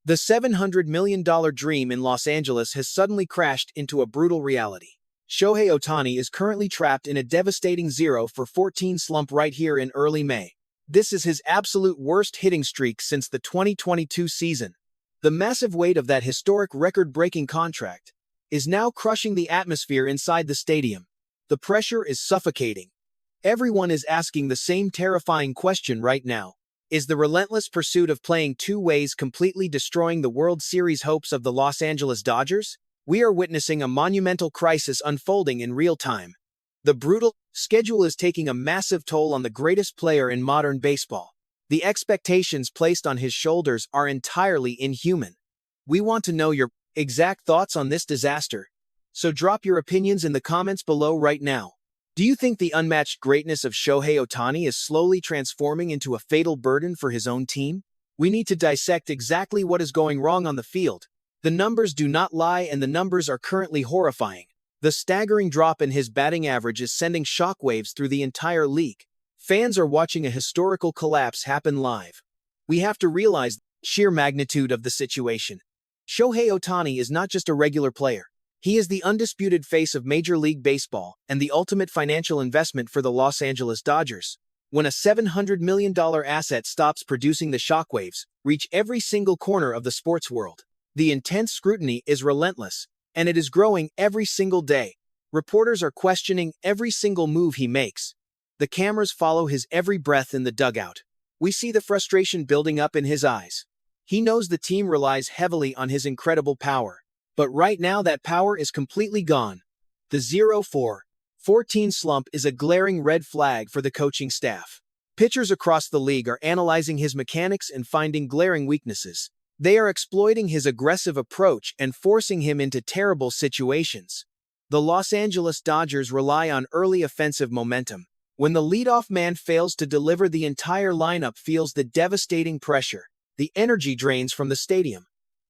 The $700 million dream in Los Angeles has suddenly crashed into a brutal reality. Shohei Ohtani is currently trapped in a devastating 0-for-14 slump right here in early May. This is his absolute worst hitting streak since the 2022 season. The massive weight of that historic record-breaking contract is now crushing the atmosphere inside the stadium. The pressure is suffocating. Everyone is asking the same terrifying question right now. Is the relentless pursuit of playing two ways completely destroying the World Series hopes of the Los Angeles Dodgers? We are witnessing a monumental crisis unfolding in real time. The brutal schedule is taking a massive toll on the greatest player in modern baseball. The expectations placed on his shoulders are entirely inhuman. We want to know your exact thoughts on this disaster, so drop your opinions in the comments below right now. Do you think the unmatched greatness of Shohei Ohtani is slowly transforming into a fatal burden for his own team? We need to dissect exactly what is going wrong on the field. The numbers do not lie, and the numbers are currently horrifying. The staggering drop in his batting average is sending shockwaves through the entire league. Fans are watching a historical collapse happen live. We have to realize the sheer magnitude of the situation. Shohei Ohtani is not just a regular player. He is the undisputed face of Major League Baseball and the ultimate financial investment for the Los Angeles Dodgers. When a $700 million asset stops producing, the shockwaves reach every single corner of the sports world. The intense scrutiny is relentless, and it is growing every single day. Reporters are questioning every single move he makes. The cameras follow his every breath in the dugout. We see the frustration building up in his eyes. He knows the team relies heavily on his incredible power. But right now that power is completely gone. The 0-4-14 slump is a glaring red flag for the coaching staff. Pitchers across the league are analyzing his mechanics and finding glaring weaknesses. They are exploiting his aggressive approach and forcing him into terrible situations. The Los Angeles Dodgers rely on early offensive momentum. When the leadoff man fails to deliver, the entire lineup feels the devastating pressure. The energy drains from the stadium.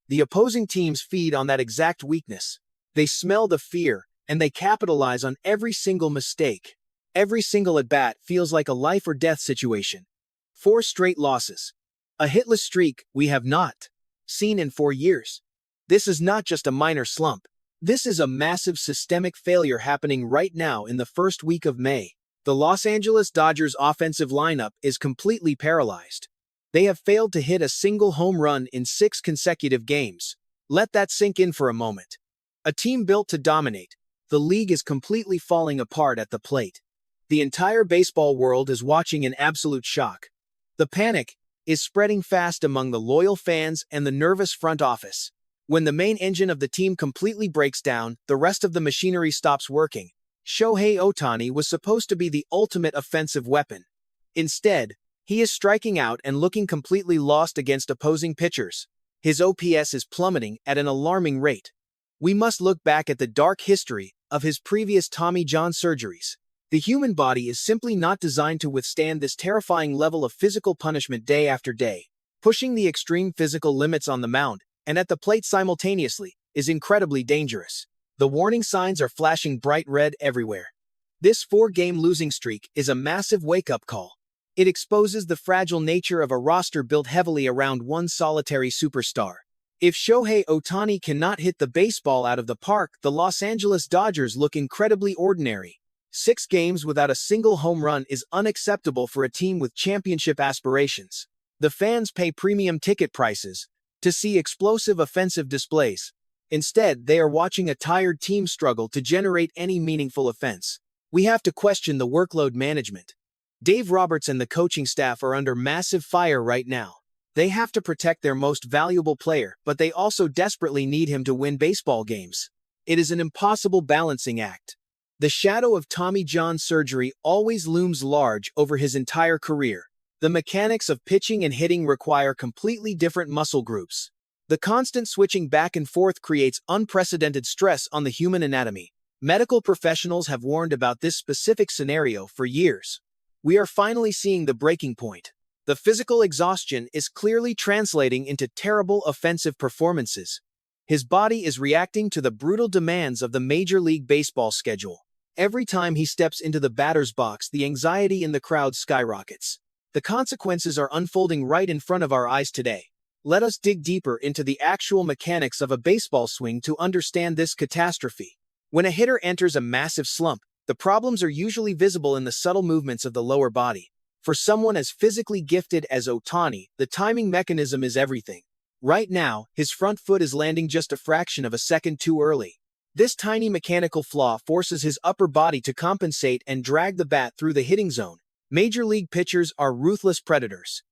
The opposing teams feed on that exact weakness. They smell the fear, and they capitalize on every single mistake. Every single at-bat feels like a life-or-death situation. 4 straight losses. A hitless streak we have not seen in 4 years. This is not just a minor slump. This is a massive systemic failure happening right now in the first week of May. The Los Angeles Dodgers offensive lineup is completely paralyzed. They have failed to hit a single home run in 6 consecutive games. Let that sink in for a moment. A team built to dominate, the league is completely falling apart at the plate. The entire baseball world is watching in absolute shock. The panic is spreading fast among the loyal fans and the nervous front office. When the main engine of the team completely breaks down, the rest of the machinery stops working. Shohei Ohtani was supposed to be the ultimate offensive weapon. Instead, he is striking out and looking completely lost against opposing pitchers. His OPS is plummeting at an alarming rate. We must look back at the dark history of his previous Tommy John surgeries. The human body is simply not designed to withstand this terrifying level of physical punishment day after day. Pushing the extreme physical limits on the mound and at the plate simultaneously is incredibly dangerous. The warning signs are flashing bright red everywhere. This 4-game losing streak is a massive wake-up call. It exposes the fragile nature of a roster built heavily around one solitary superstar. If Shohei Ohtani cannot hit the baseball out of the park, the Los Angeles Dodgers look incredibly ordinary. 6 games without a single home run is unacceptable for a team with championship aspirations. The fans pay premium ticket prices to see explosive offensive displays. Instead, they are watching a tired team struggle to generate any meaningful offense. We have to question the workload management. Dave Roberts and the coaching staff are under massive fire right now. They have to protect their most valuable player, but they also desperately need him to win baseball games. It is an impossible balancing act. The shadow of Tommy John surgery always looms large over his entire career. The mechanics of pitching and hitting require completely different muscle groups. The constant switching back and forth creates unprecedented stress on the human anatomy. Medical professionals have warned about this specific scenario for years. We are finally seeing the breaking point. The physical exhaustion is clearly translating into terrible offensive performances. His body is reacting to the brutal demands of the Major League Baseball schedule. Every time he steps into the batter's box, the anxiety in the crowd skyrockets. The consequences are unfolding right in front of our eyes today. Let us dig deeper into the actual mechanics of a baseball swing to understand this catastrophe. When a hitter enters a massive slump, the problems are usually visible in the subtle movements of the lower body. For someone as physically gifted as Ohtani, the timing mechanism is everything. Right now, his front foot is landing just a fraction of a second too early. This tiny mechanical flaw forces his upper body to compensate and drag the bat through the hitting zone. Major league pitchers are ruthless predators.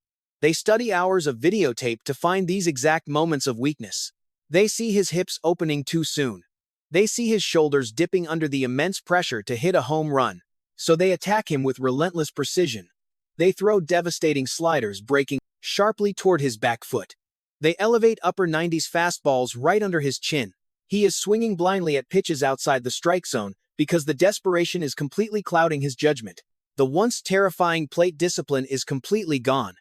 They study hours of videotape to find these exact moments of weakness. They see his hips opening too soon. They see his shoulders dipping under the immense pressure to hit a home run. So they attack him with relentless precision. They throw devastating sliders breaking sharply toward his back foot. They elevate upper 90s fastballs right under his chin. He is swinging blindly at pitches outside the strike zone because the desperation is completely clouding his judgment. The once terrifying plate discipline is completely gone.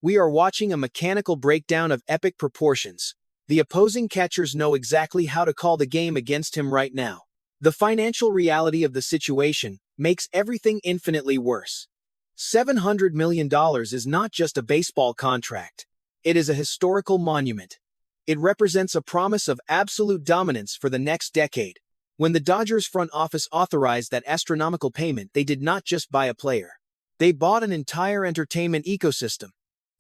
We are watching a mechanical breakdown of epic proportions. The opposing catchers know exactly how to call the game against him right now. The financial reality of the situation makes everything infinitely worse. $700 million is not just a baseball contract. It is a historical monument. It represents a promise of absolute dominance for the next decade. When the Dodgers front office authorized that astronomical payment, they did not just buy a player. They bought an entire entertainment ecosystem.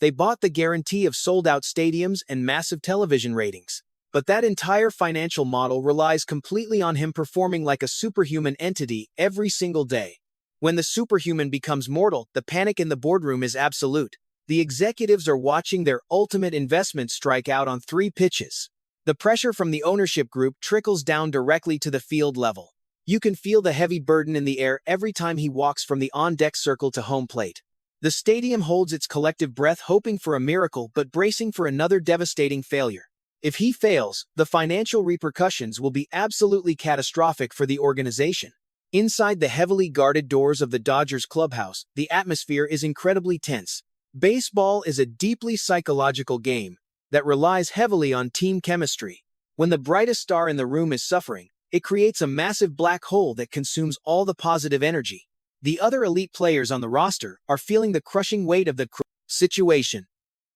They bought the guarantee of sold-out stadiums and massive television ratings. But that entire financial model relies completely on him performing like a superhuman entity every single day. When the superhuman becomes mortal, the panic in the boardroom is absolute. The executives are watching their ultimate investment strike out on 3 pitches. The pressure from the ownership group trickles down directly to the field level. You can feel the heavy burden in the air every time he walks from the on-deck circle to home plate. The stadium holds its collective breath, hoping for a miracle but bracing for another devastating failure. If he fails, the financial repercussions will be absolutely catastrophic for the organization. Inside the heavily guarded doors of the Dodgers clubhouse, the atmosphere is incredibly tense. Baseball is a deeply psychological game that relies heavily on team chemistry. When the brightest star in the room is suffering, it creates a massive black hole that consumes all the positive energy. The other elite players on the roster are feeling the crushing weight of the situation.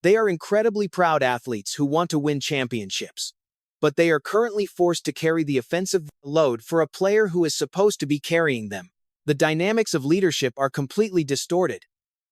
They are incredibly proud athletes who want to win championships. But they are currently forced to carry the offensive load for a player who is supposed to be carrying them. The dynamics of leadership are completely distorted.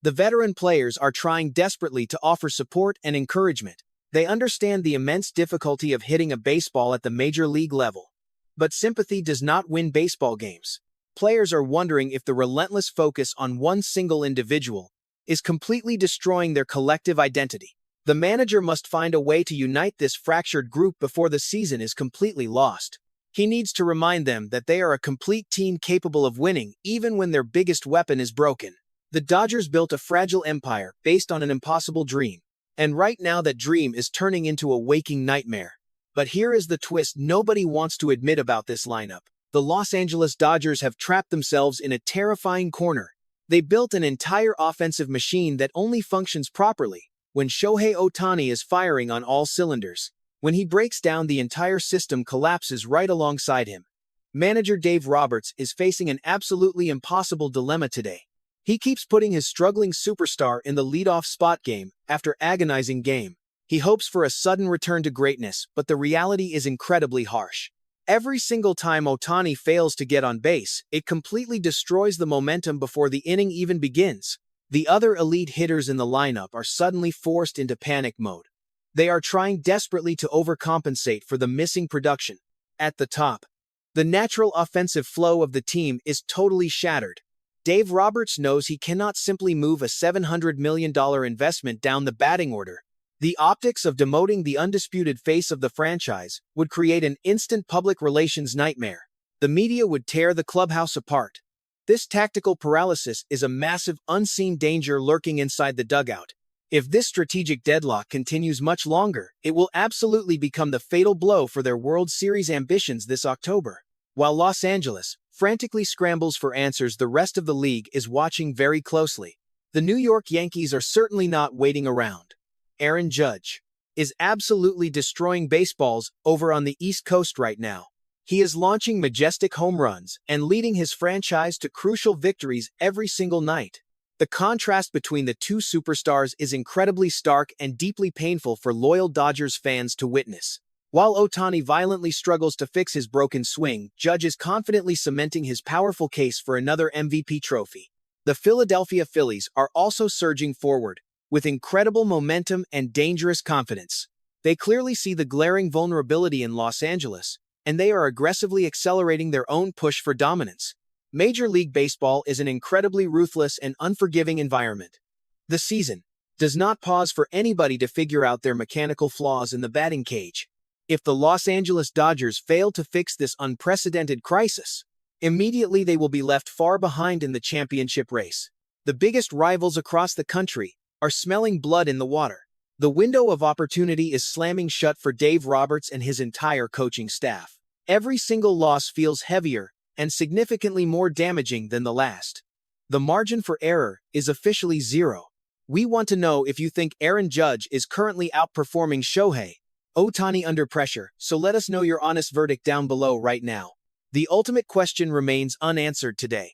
The veteran players are trying desperately to offer support and encouragement. They understand the immense difficulty of hitting a baseball at the major league level. But sympathy does not win baseball games. Players are wondering if the relentless focus on one single individual is completely destroying their collective identity. The manager must find a way to unite this fractured group before the season is completely lost. He needs to remind them that they are a complete team capable of winning even when their biggest weapon is broken. The Dodgers built a fragile empire based on an impossible dream. And right now that dream is turning into a waking nightmare. But here is the twist nobody wants to admit about this lineup. The Los Angeles Dodgers have trapped themselves in a terrifying corner. They built an entire offensive machine that only functions properly when Shohei Ohtani is firing on all cylinders. When he breaks down, the entire system collapses right alongside him. Manager Dave Roberts is facing an absolutely impossible dilemma today. He keeps putting his struggling superstar in the leadoff spot game after agonizing game. He hopes for a sudden return to greatness, but the reality is incredibly harsh. Every single time Ohtani fails to get on base, it completely destroys the momentum before the inning even begins. The other elite hitters in the lineup are suddenly forced into panic mode. They are trying desperately to overcompensate for the missing production. At the top, the natural offensive flow of the team is totally shattered. Dave Roberts knows he cannot simply move a $700 million investment down the batting order. The optics of demoting the undisputed face of the franchise would create an instant public relations nightmare. The media would tear the clubhouse apart. This tactical paralysis is a massive, unseen danger lurking inside the dugout. If this strategic deadlock continues much longer, it will absolutely become the fatal blow for their World Series ambitions this October. While Los Angeles frantically scrambles for answers, the rest of the league is watching very closely. The New York Yankees are certainly not waiting around. Aaron Judge is absolutely destroying baseballs over on the East Coast right now. He is launching majestic home runs and leading his franchise to crucial victories every single night. The contrast between the two superstars is incredibly stark and deeply painful for loyal Dodgers fans to witness. While Ohtani violently struggles to fix his broken swing, Judge is confidently cementing his powerful case for another MVP trophy. The Philadelphia Phillies are also surging forward, with incredible momentum and dangerous confidence. They clearly see the glaring vulnerability in Los Angeles, and they are aggressively accelerating their own push for dominance. Major League Baseball is an incredibly ruthless and unforgiving environment. The season does not pause for anybody to figure out their mechanical flaws in the batting cage. If the Los Angeles Dodgers fail to fix this unprecedented crisis, immediately they will be left far behind in the championship race. The biggest rivals across the country are smelling blood in the water. The window of opportunity is slamming shut for Dave Roberts and his entire coaching staff. Every single loss feels heavier and significantly more damaging than the last. The margin for error is officially zero. We want to know if you think Aaron Judge is currently outperforming Shohei Ohtani under pressure, so let us know your honest verdict down below right now. The ultimate question remains unanswered today.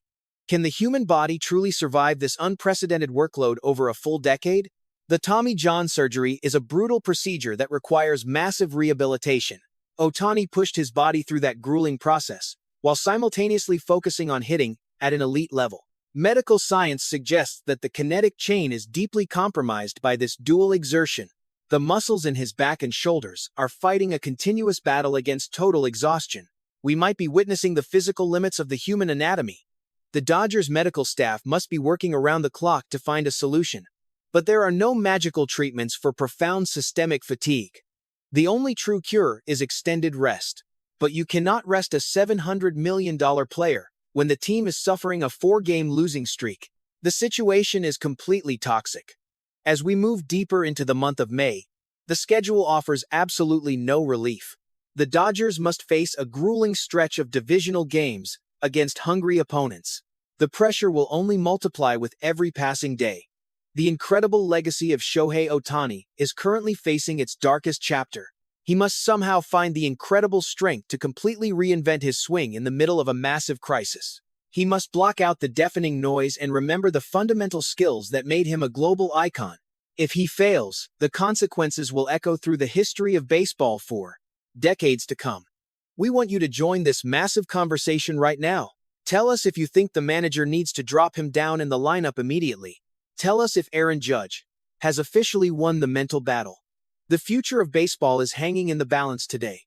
Can the human body truly survive this unprecedented workload over a full decade? The Tommy John surgery is a brutal procedure that requires massive rehabilitation. Ohtani pushed his body through that grueling process, while simultaneously focusing on hitting at an elite level. Medical science suggests that the kinetic chain is deeply compromised by this dual exertion. The muscles in his back and shoulders are fighting a continuous battle against total exhaustion. We might be witnessing the physical limits of the human anatomy. The Dodgers medical staff must be working around the clock to find a solution. But there are no magical treatments for profound systemic fatigue. The only true cure is extended rest. But you cannot rest a $700 million player when the team is suffering a 4-game losing streak. The situation is completely toxic. As we move deeper into the month of May, the schedule offers absolutely no relief. The Dodgers must face a grueling stretch of divisional games against hungry opponents. The pressure will only multiply with every passing day. The incredible legacy of Shohei Ohtani is currently facing its darkest chapter. He must somehow find the incredible strength to completely reinvent his swing in the middle of a massive crisis. He must block out the deafening noise and remember the fundamental skills that made him a global icon. If he fails, the consequences will echo through the history of baseball for decades to come. We want you to join this massive conversation right now. Tell us if you think the manager needs to drop him down in the lineup immediately. Tell us if Aaron Judge has officially won the mental battle. The future of baseball is hanging in the balance today.